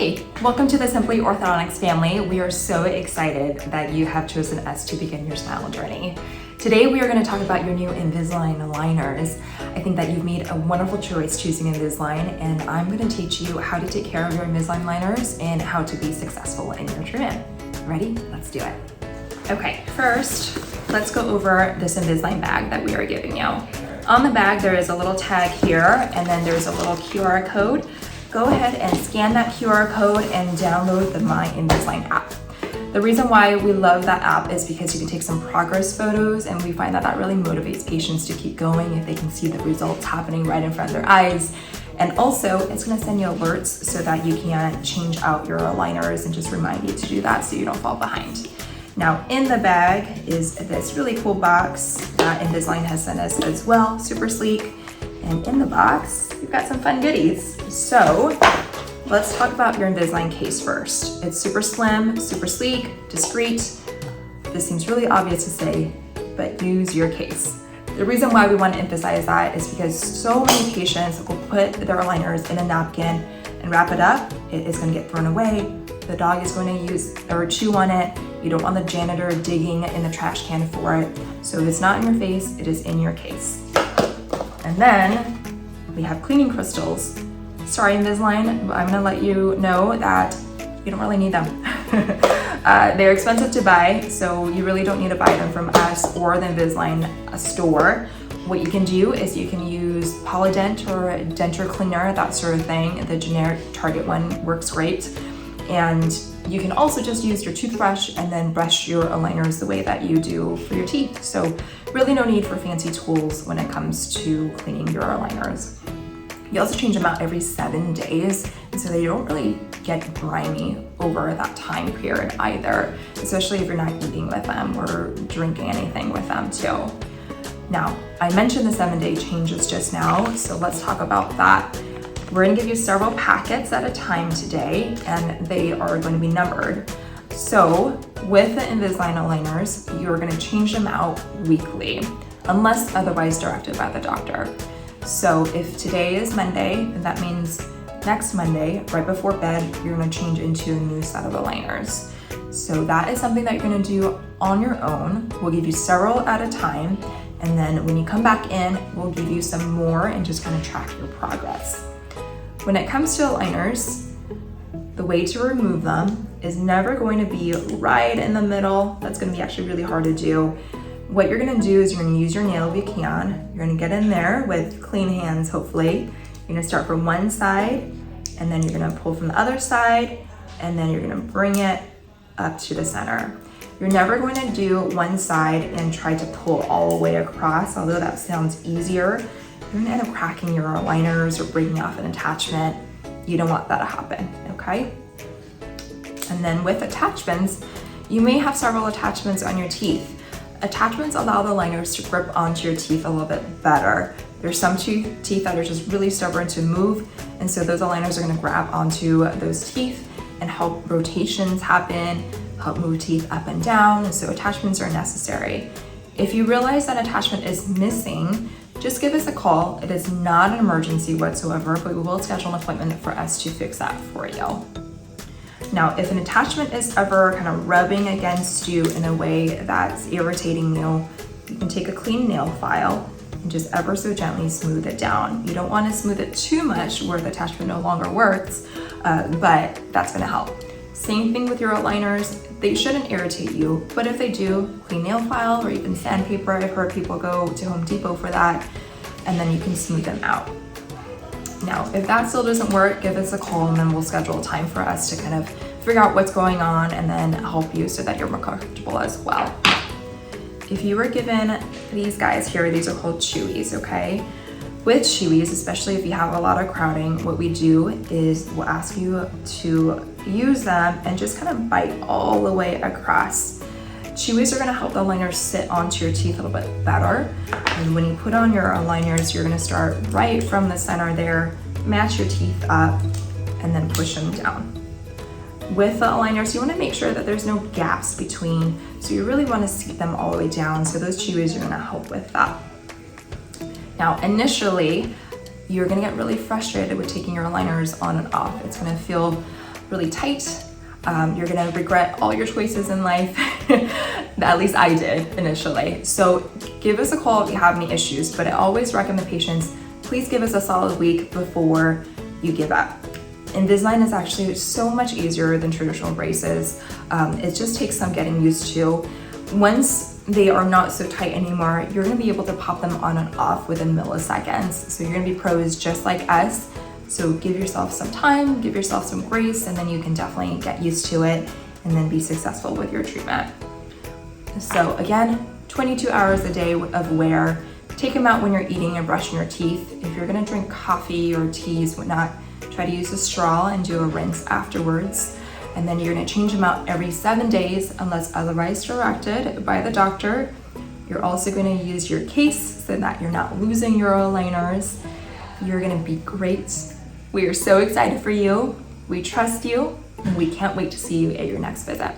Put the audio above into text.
Hi, welcome to the Simply Orthodontics family. We are so excited that you have chosen us to begin your smile journey. Today we are going to talk about your new Invisalign aligners. I think that you've made a wonderful choice choosing Invisalign, and I'm going to teach you how to take care of your Invisalign aligners and how to be successful in your treatment. Ready? Let's do it. Okay, first, let's go over this Invisalign bag that we are giving you. On the bag, there is a little tag here, and then there's a little QR code. Go ahead and scan that QR code and download the My Invisalign app. The reason why we love that app is because you can take some progress photos, and we find that that really motivates patients to keep going if they can see the results happening right in front of their eyes. And also, it's gonna send you alerts so that you can change out your aligners and just remind you to do that so you don't fall behind. Now, in the bag is this really cool box that Invisalign has sent us as well, super sleek. And in the box, you've got some fun goodies. So let's talk about your Invisalign case first. It's super slim, super sleek, discreet. This seems really obvious to say, but use your case. The reason why we want to emphasize that is because so many patients will put their aligners in a napkin and wrap it up. It is going to get thrown away. The dog is going to use or chew on it. You don't want the janitor digging in the trash can for it. So if it's not in your face, it is in your case. And then we have cleaning crystals. Sorry, Invisalign, but I'm gonna let you know that you don't really need them. They're expensive to buy, so you really don't need to buy them from us or the Invisalign store. What you can do is you can use Polydent or denture cleaner, that sort of thing. The generic Target one works great. And you can also just use your toothbrush and then brush your aligners the way that you do for your teeth. So really no need for fancy tools when it comes to cleaning your aligners. You also change them out every 7 days, and so they don't really get grimy over that time period either, especially if you're not eating with them or drinking anything with them too. Now, I mentioned the 7-day changes just now, so let's talk about that. We're gonna give you several packets at a time today, and they are going to be numbered. So with the Invisalign aligners, you're gonna change them out weekly, unless otherwise directed by the doctor. So if today is Monday, then that means next Monday, right before bed, you're gonna change into a new set of aligners. So that is something that you're gonna do on your own. We'll give you several at a time, and then when you come back in, we'll give you some more and just kind of track your progress. When it comes to aligners, the way to remove them is never going to be right in the middle. That's gonna be actually really hard to do. What you're gonna do is you're gonna use your nail if you can. You're gonna get in there with clean hands, hopefully. You're gonna start from one side, and then you're gonna pull from the other side, and then you're gonna bring it up to the center. You're never going to do one side and try to pull all the way across, although that sounds easier. You're gonna end up cracking your aligners or breaking off an attachment. You don't want that to happen, okay? And then with attachments, you may have several attachments on your teeth. Attachments allow the aligners to grip onto your teeth a little bit better. There's some teeth that are just really stubborn to move, and so those aligners are gonna grab onto those teeth and help rotations happen, help move teeth up and down, and so attachments are necessary. If you realize that attachment is missing, just give us a call. It is not an emergency whatsoever, but we will schedule an appointment for us to fix that for you. Now, if an attachment is ever kind of rubbing against you in a way that's irritating you, you can take a clean nail file and just ever so gently smooth it down. You don't want to smooth it too much where the attachment no longer works, but that's going to help. Same thing with your aligners. They shouldn't irritate you, but if they do, clean nail file or even sandpaper. I've heard people go to Home Depot for that, and then you can smooth them out. Now, if that still doesn't work, give us a call and then we'll schedule a time for us to kind of figure out what's going on and then help you so that you're more comfortable as well. If you were given these guys here, these are called chewies, okay? With chewies, especially if you have a lot of crowding, what we do is we'll ask you to use them and just kind of bite all the way across. Chewies are gonna help the aligners sit onto your teeth a little bit better. And when you put on your aligners, you're gonna start right from the center there, match your teeth up, and then push them down. With the aligners, you wanna make sure that there's no gaps between, so you really wanna seat them all the way down, so those chewies are gonna help with that. Now, initially, you're gonna get really frustrated with taking your aligners on and off. It's gonna feel really tight. You're gonna regret all your choices in life. At least I did initially. So give us a call if you have any issues, but I always recommend patients, please give us a solid week before you give up. Invisalign is actually so much easier than traditional braces. It just takes some getting used to. Once they are not so tight anymore, you're gonna be able to pop them on and off within milliseconds. So you're gonna be pros just like us. So give yourself some time, give yourself some grace, and then you can definitely get used to it and then be successful with your treatment. So again, 22 hours a day of wear. Take them out when you're eating and brushing your teeth. If you're gonna drink coffee or teas, whatnot, try to use a straw and do a rinse afterwards. And then you're gonna change them out every 7 days unless otherwise directed by the doctor. You're also gonna use your case so that you're not losing your aligners. You're gonna be great. We are so excited for you. We trust you, and we can't wait to see you at your next visit.